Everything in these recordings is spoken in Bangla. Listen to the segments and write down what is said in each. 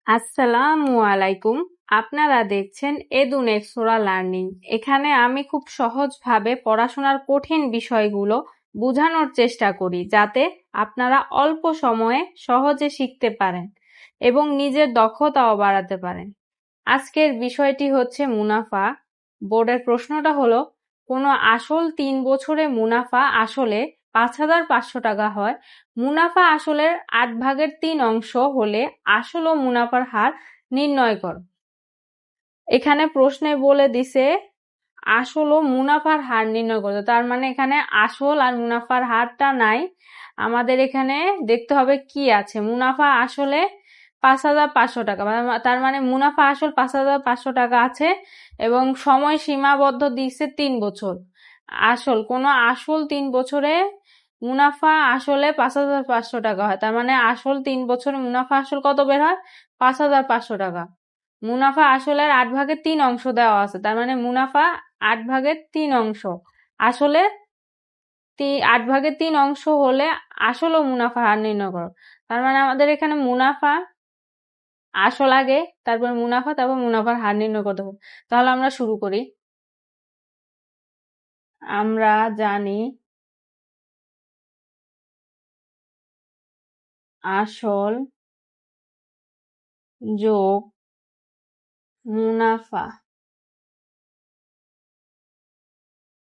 আসসালামু আলাইকুম। আপনারা দেখছেন এডুনেক্সোরা লার্নিং। এখানে আমি খুব সহজভাবে পড়াশোনার কঠিন বিষয়গুলো বোঝানোর চেষ্টা করি, যাতে আপনারা অল্প সময়ে সহজে শিখতে পারেন এবং নিজের দক্ষতাও বাড়াতে পারেন। আজকের বিষয়টি হচ্ছে মুনাফা। বোর্ডের প্রশ্নটা হলো, কোনো আসল 3 বছরে মুনাফা আসলে 5,500 টাকা হয়। মুনাফা আসলের 8/3 অংশ হলে আসল ও মুনাফার হার নির্ণয় করো। এখানে প্রশ্নে বলে দিছে আসল ও মুনাফার হার নির্ণয় করতে, তার মানে এখানে আসল আর মুনাফার হারটা নাই। আমাদের এখানে দেখতে হবে কি আছে। মুনাফা আসলে 5,500 টাকা, তার মানে মুনাফা আসল 5,500 টাকা আছে এবং সময় সীমাবদ্ধ দিচ্ছে 3 বছর। কোনো আসল 3 বছরে মুনাফা আসলে 5,500 টাকা হয়, তার মানে আসল 3 বছরে মুনাফা আসল কত বের হয়? 5,500 টাকা। মুনাফা আসলের 8/3 অংশ দেওয়া আছে, তার মানে মুনাফা 8/3 অংশ। আসলে 8/3 অংশ হলে আসল ও মুনাফা হার নির্ণয় করো। তার মানে আমাদের এখানে মুনাফা আসল আগে, তারপর মুনাফা, তারপর মুনাফার হার নির্ণয় করতে হবে। তাহলে আমরা শুরু করি। আমরা জানি আসল যোগ মুনাফা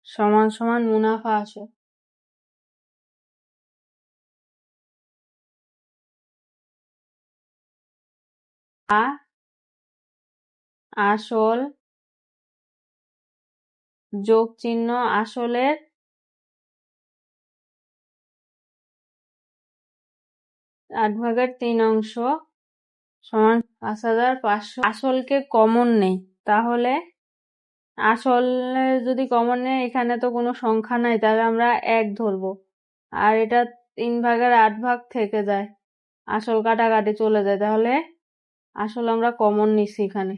সমান সমান মুনাফা আসল। আসল যোগ চিহ্ন আসলের 8/3 অংশ সমান 5,500। আসলকে কমন নেই, তাহলে আসলে যদি কমন নেই, এখানে তো কোনো সংখ্যা নাই, তাহলে আমরা 1 ধরবো। আর এটা 3/8 থেকে যায়, আসল কাটাকাটি চলে যায়, তাহলে আসল আমরা কমন নিচ্ছি এখানে।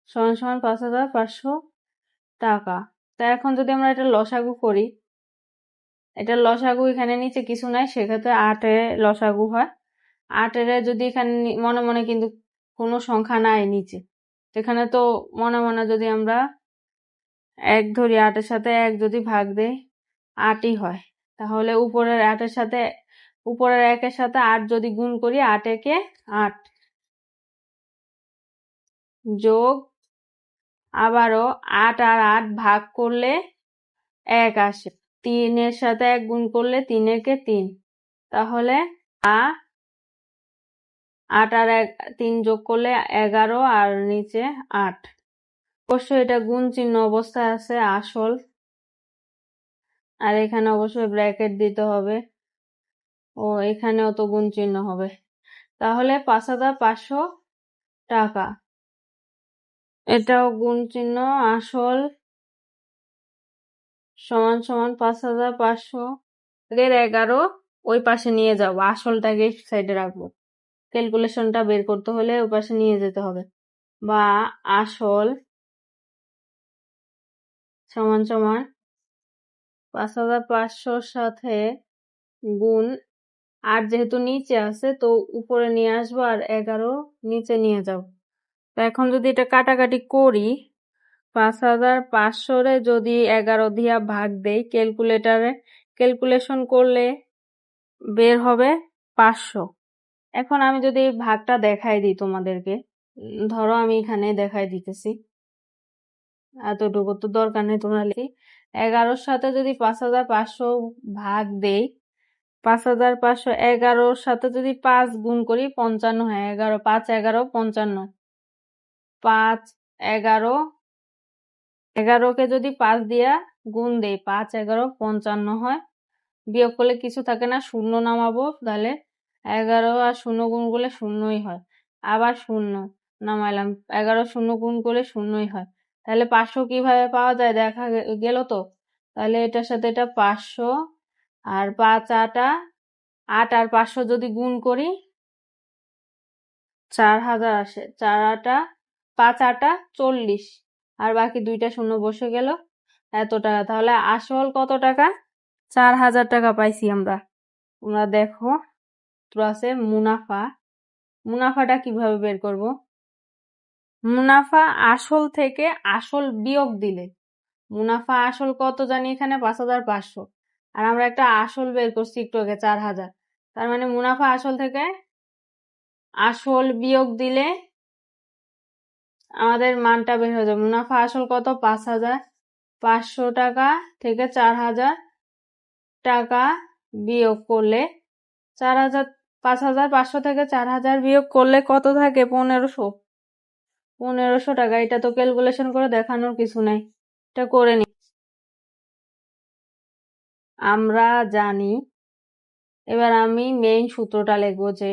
সমান সমান 5,500 টাকা। তা এখন যদি আমরা এটা লসাগু করি, এটা লসাগু এখানে নিচে কিছু নাই, সেক্ষেত্রে 8 এর লসাগু হয়। 8 এর যদি এখানে মনে মনে কিন্তু কোনো সংখ্যা নাই নিচে, এখানে তো মনে মনে যদি আমরা 1 ধরি, 8 এর সাথে 1 যদি ভাগ দেই 8ই হয়। তাহলে উপরের 1 এর সাথে 8 যদি গুণ করি, 8 একে 8 যোগ আবারও 8 আর 8 ভাগ করলে 1 আসে। 3 এর সাথে 1 গুণ করলে 3 একে 3, তাহলে 8 আর 3 যোগ করলে 11 আর নিচে 8। অবশ্যই এটা গুণ চিহ্ন অবস্থায় আছে আসল, আর এখানে অবশ্যই ব্র্যাকেট দিতে হবে, ও এখানেও তো গুণ চিহ্ন হবে। তাহলে 5,500 টাকা, এটাও গুণ চিহ্ন আসল সমান সমান 5,500। এর 11 ওই পাশে নিয়ে যাবো, আসলটাকে সাইডে রাখবো। ক্যালকুলেশনটা বের করতে হলে ওই পাশে নিয়ে যেতে হবে। বা আসল সমান সমান 5,500 সাথে গুণ 8 যেহেতু নিচে আছে, তো উপরে নিয়ে আসবো, আর 11 নিচে নিয়ে যাব। তো এখন যদি এটা কাটাকাটি করি, 5,500 রে যদি 11 দিয়া ভাগ দেই, ক্যালকুলেশন করলে বের হবে 500। এখন আমি যদি ভাগটা দেখাই দিই তোমাদেরকে, ধরো আমি এখানে দেখাই দিতেছি, এতটুকু তো দরকার নেই, তোমরা লিখি 11-র সাথে যদি 5,500 ভাগ দেই, 5,500 11-র সাথে যদি 5 গুণ করি 55 হয়। 11 5 11 55, 5 11 11কে যদি 5 দিয়া গুণ দেই, 5 11 55 হয়। বিয়োগ করলে কিছু থাকে না, শূন্য নামাবো, তাহলে 11 আর 0 গুণ করলে 0ই হয়। আবার 0 নামাইলাম, 11 0 গুণ করলে 0ই হয়। তাহলে 500 কিভাবে পাওয়া যায় দেখা গেল তো। তাহলে এটার সাথে এটা 500, আর 5 8 8 আর 500 যদি গুণ করি 4,000 আসে। 4 8 5 8 40, আর বাকি 2টা শূন্য বসে গেল, এত টাকা। তাহলে আসল কত টাকা? 4,000 টাকা পাইছি আমরা। তোমরা দেখো, তো আছে মুনাফা মুনাফাটা কিভাবে বের করব? মুনাফা আসল থেকে আসল বিয়োগ দিলে, মুনাফা আসল কত জানি এখানে 5,500, আর আমরা একটা আসল বের করছি একটু আগে 4,000, তার মানে মুনাফা আসল থেকে আসল বিয়োগ দিলে আমাদের মানটা বের হয়ে যাবে। মুনাফা আসল কত? 5,500 টাকা থেকে 4,000 টাকা বিয়োগ করলে 4,000, 5,500 থেকে 4,000 বিয়োগ করলে কত থাকে? 1,500 টাকা। এটা তো ক্যালকুলেশন করে দেখানোর কিছু নাই, এটা করে নি। আমরা জানি, এবার আমি মেইন সূত্রটা লিখবো, যে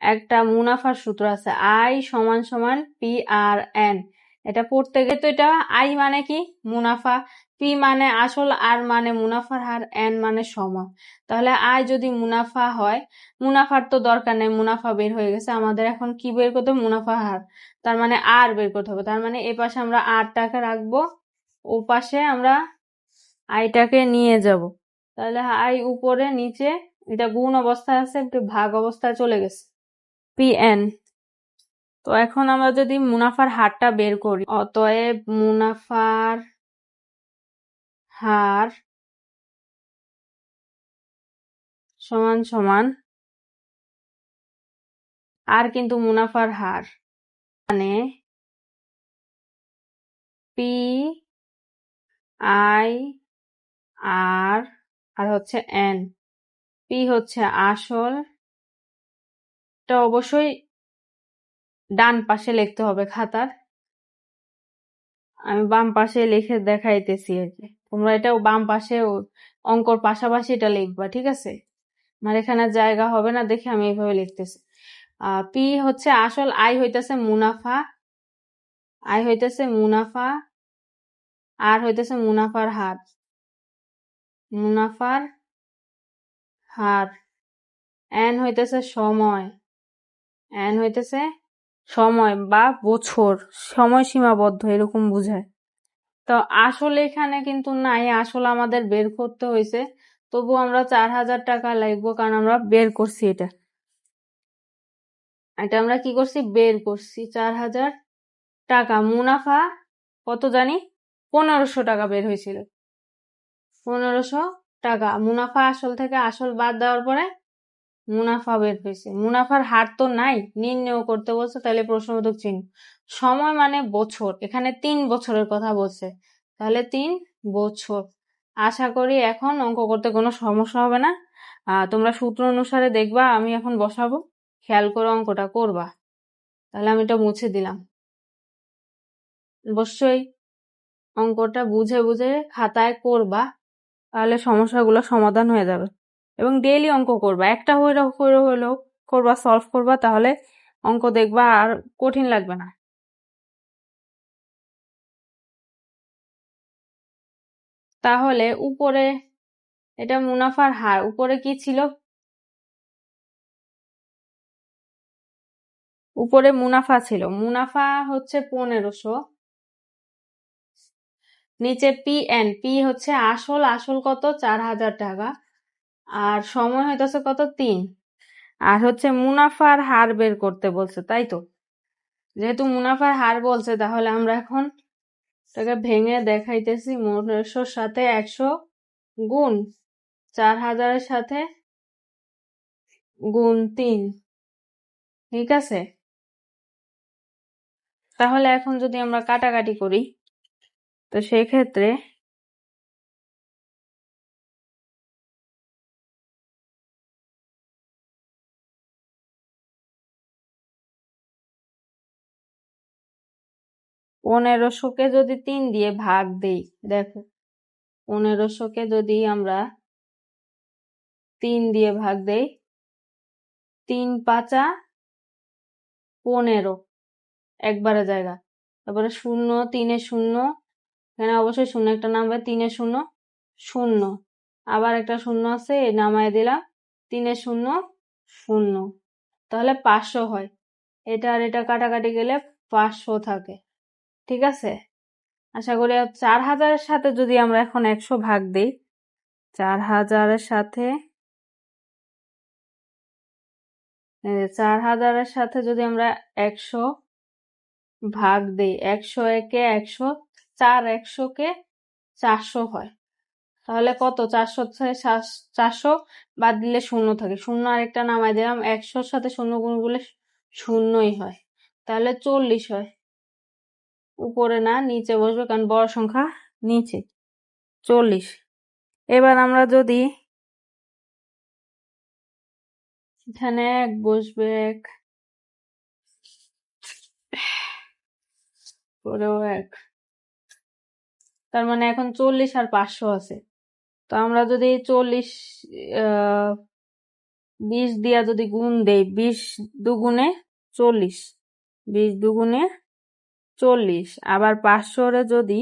একটা মুনাফার সূত্র আছে, আই সমান সমান পি আর এন। এটা পড়তে গেলে তো, এটা আই মানে কি? মুনাফা, পি মানে আসল, আর মানে মুনাফার হার, এন মানে সময়। তাহলে আই যদি মুনাফা হয়, মুনাফার তো দরকার নেই, মুনাফা বের হয়ে গেছে, আমাদের এখন কি বের করতে হবে? মুনাফা হার, তার মানে আর বের করতে হবে। তার মানে এ পাশে আমরা আর টাকা রাখবো, ও পাশে আমরা আইটাকে নিয়ে যাব। তাহলে আই উপরে নিচে, এটা গুণ অবস্থায় আছে, একটু ভাগ অবস্থায় চলে গেছে, পিএন। তো এখন আমরা যদি মুনাফার হারটা বের করি, অতএব মুনাফার হার সমান সমান, আর কিন্তু মুনাফার হার মানে পি আই আর, আর হচ্ছে এন। পি হচ্ছে আসল, এটা অবশ্যই ডান পাশে লিখতে হবে খাতার, আমি বাম পাশে লিখে দেখাইতেছি আর কি, তোমরা এটাও বাম পাশে অঙ্কর পাশাপাশি এটা লিখবা, ঠিক আছে? আমার এখানে জায়গা হবে না দেখে আমি এইভাবে লিখতেছি। পি হচ্ছে আসল, আই হইতেছে মুনাফা, আই হইতেছে মুনাফা, আর হইতেছে মুনাফার হার, মুনাফার হার, এন হইতেছে সময়, এন হইতেছে সময় বা বছর, সময় সীমাবদ্ধ এরকম বুঝায়। তো আসলে এখানে কিন্তু নাই, আসলে আমাদের বের করতে হয়েছে, তবু আমরা 4,000 টাকা লাগবো, কারণ আমরা বের করছি এটা, এটা আমরা কি করছি? বের করছি 4,000 টাকা। মুনাফা কত জানি? 1,500 টাকা বের হয়েছিল, 1,500 টাকা। মুনাফা আসল থেকে আসল বাদ দেওয়ার পরে মুনাফা বের হয়েছে। মুনাফার হার তো নাই, নির্ণয় করতে বলছে, তাহলে প্রশ্নবোধক চিহ্ন। সময় মানে বছর, এখানে 3 বছরের কথা বলছে, তাহলে 3 বছর। আশা করি এখন অঙ্ক করতে কোনো সমস্যা হবে না। তোমরা সূত্র অনুসারে দেখবা, আমি এখন বসাবো, খেয়াল করে অঙ্কটা করবা। তাহলে আমি এটা মুছে দিলাম। অবশ্যই অঙ্কটা বুঝে বুঝে খাতায় করবা, তাহলে সমস্যাগুলো সমাধান হয়ে যাবে। এবং ডেইলি অঙ্ক করবা, একটা হলেও করবা, সলভ করবা, তাহলে অঙ্ক দেখবা আর কঠিন লাগবে না। তাহলে উপরে এটা মুনাফার হার, উপরে কি ছিল? উপরে মুনাফা ছিল, মুনাফা হচ্ছে 1,500, নিচে পি এন, পি হচ্ছে আসল, আসল কত? 4,000 টাকা, আর সময় হইতেছে কত? 3, আর হচ্ছে মুনাফার হার বের করতে বলছে, তাই তো? যেহেতু মুনাফার হার বলছে, তাহলে আমরা এখন এটাকে ভেঙে দেখাইতেছি। 1,500-র সাথে 100 গুণ 4,000-এর সাথে গুণ 3, ঠিক আছে? তাহলে এখন যদি আমরা কাটাকাটি করি, তো সেই ক্ষেত্রে পনেরোশোকে যদি 3 দিয়ে ভাগ দেই, দেখো 1500-কে যদি আমরা 3 দিয়ে ভাগ দেই, 3 পাঁচা 15, একবারে জায়গা, তারপরে 0, 3-এ 0, এখানে অবশ্যই শূন্য একটা নামবে, 3-এ 0, 0, আবার একটা 0 আছে, এই নামায় দিলাম, 3-এ 0, 0, তাহলে 500 হয়। এটা আর এটা কাটাকাটি গেলে 500 থাকে, ঠিক আছে? আশা করি 4,000-এর সাথে যদি আমরা এখন 100 ভাগ দিই, 4,000-এর সাথে 4000-এর সাথে যদি আমরা 100 ভাগ দেই, 100 একে 100, 4 100-কে 400 হয়। তাহলে কত? 400 থেকে 400 বাদ দিলে 0 থাকে, 0 আরেকটা নামাই দিলাম, 100-র সাথে 0 গুণ করলে 0ই হয়, তাহলে 40 হয়। উপরে না, নিচে বসবে, কারণ বড় সংখ্যা নিচে। 40। এবার আমরা যদি এখানে 1 বসবে, 1 পরেও 1, তার মানে এখন 40 আর 500 আছে। তো আমরা যদি 40 20 দিয়া যদি গুণ দেই, 20 দুগুণে 40, 20 দুগুণে 40, আবার 500-রে যদি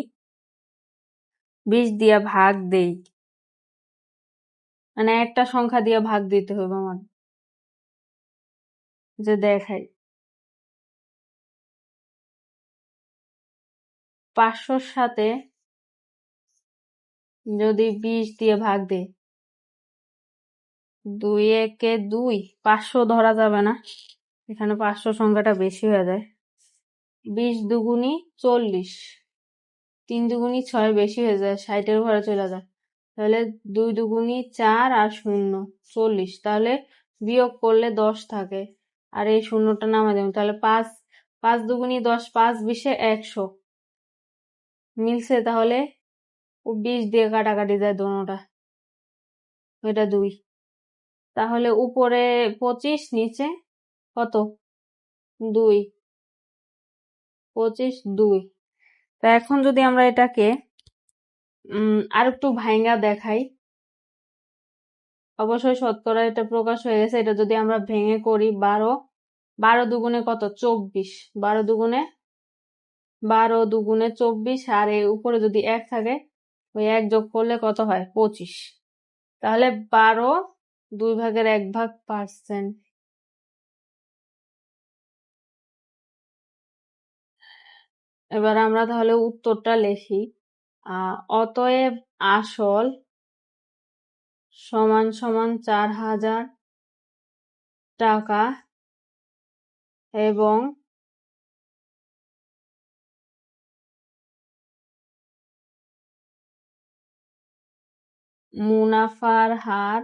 20 দিয়া ভাগ দেই, মানে একটা সংখ্যা দিয়ে ভাগ দিতে হবে আমার, যে দেখাই, 500-র সাথে যদি 20 দিয়ে ভাগ দেই, 2 একে 2, 500 ধরা যাবে না, এখানে 500 সংখ্যাটা বেশি হয়ে যায়। 20 দুগুণি 40, 3 দুগুণি 6 বেশি হয়ে যায়, 60-এর ঘরে চলে যায়। তাহলে 2 দুগুণি 4 আর 0, 40। তাহলে বিয়োগ করলে 10 থাকে, আর এই শূন্যটা নামাই দেবো, তাহলে 5 দুগুণি 10, 5 20-এ 100 মিলছে। তাহলে ও 20 দিয়ে কাটাকাটি যায় দোনোটা, এটা 2। তাহলে উপরে 25, নিচে কত? 2, 25, 2। তা এখন যদি আমরা এটাকে আর একটু ভাইঙ্গা দেখাই, অবশ্যই শতকরা এটা প্রকাশ হয়ে গেছে। এটা যদি আমরা ভেঙে করি, 12 দুগুণে কত? 24, 12 দুগুণে 24, আর এর উপরে যদি 1 থাকে, ওই 1 যোগ করলে কত হয়? 25। তাহলে 12 2/1% এবার আমরা তাহলে উত্তরটা লিখি। অতএব আসল সমান সমান 4000 টাকা এবং মুনাফার হার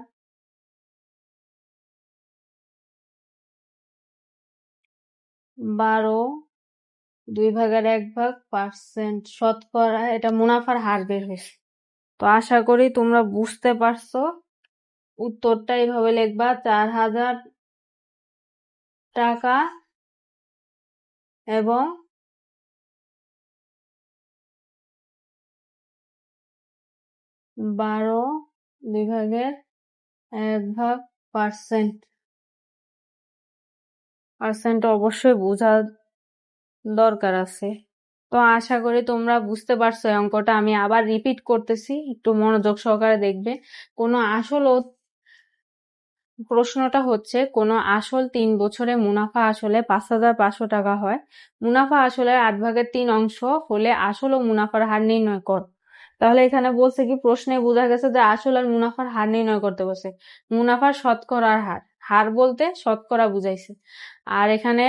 12 2/1% শতকরা। এটা মুনাফার হার বের হয়েছে। তো আশা করি তোমরা বুঝতে পারছো। উত্তরটা এইভাবে লিখবা, 4000 টাকা এবং 12 2/1%। পার্সেন্ট অবশ্যই বোঝা দরকার আছে। তো আশা করি তোমরা বুঝতে পারছো এই অঙ্কটা। আমি আবার রিপিট করতেছি, একটু মনোযোগ সহকারে দেখবে। প্রশ্নটা হচ্ছে, কোনো আসল 3 বছরে মুনাফা আসলে 5500 টাকা হয়। মুনাফা আসলে 8/3 অংশ হলে আসল ও মুনাফার হার নির্ণয় কর। তাহলে এখানে বলছে কি, প্রশ্নে বোঝা গেছে যে আসল আর মুনাফার হার নির্ণয় করতে বলছে। মুনাফার শতকরার হার, হার বলতে শতকরা বুঝাইছে। আর এখানে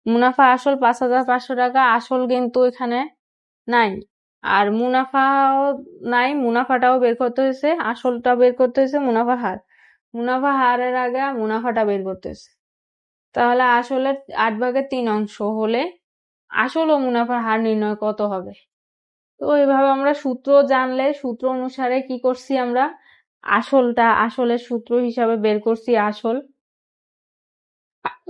মুনাফা আসল 5500 টাকা, আসল কিন্তু এখানে নাই, আর মুনাফাও নাই, মুনাফাটাও বের করতে হয়েছে, আসলটা বের করতে হয়েছে, মুনাফার হার, মুনাফা হারের আগে মুনাফাটা বের করতেছে। তাহলে আসলে 8/3 অংশ হলে আসল ও মুনাফার হার নির্ণয় কত হবে। তো এইভাবে আমরা সূত্র জানলে, সূত্র অনুসারে কি করছি, আমরা আসলের সূত্র হিসাবে বের করছি আসল,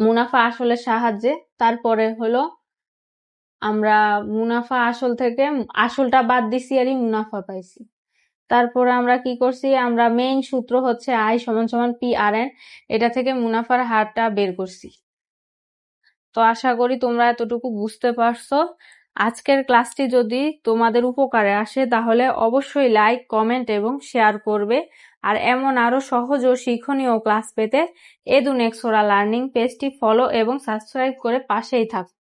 মুনাফা আসলের সাহায্যে। তারপরে হলো আমরা মুনাফা আসল থেকে আসলটা বাদ দিছি আর মুনাফা পাইছি। তারপরে আমরা কি করছি, আমরা মেইন সূত্র হচ্ছে আই সমান সমান PRN, এটা থেকে মুনাফার হারটা বের করছি। তো আশা করি তোমরা এতটুকু বুঝতে পারছো। আজকের ক্লাসটি যদি তোমাদের উপকারে আসে তাহলে অবশ্যই লাইক, কমেন্ট এবং শেয়ার করবে। আর এমন আরো সহজ ও শিক্ষণীয় ক্লাস পেতে এডুনেক্স ওরা লার্নিং পেজটি ফলো এবং সাবস্ক্রাইব করে পাশেই থাকো।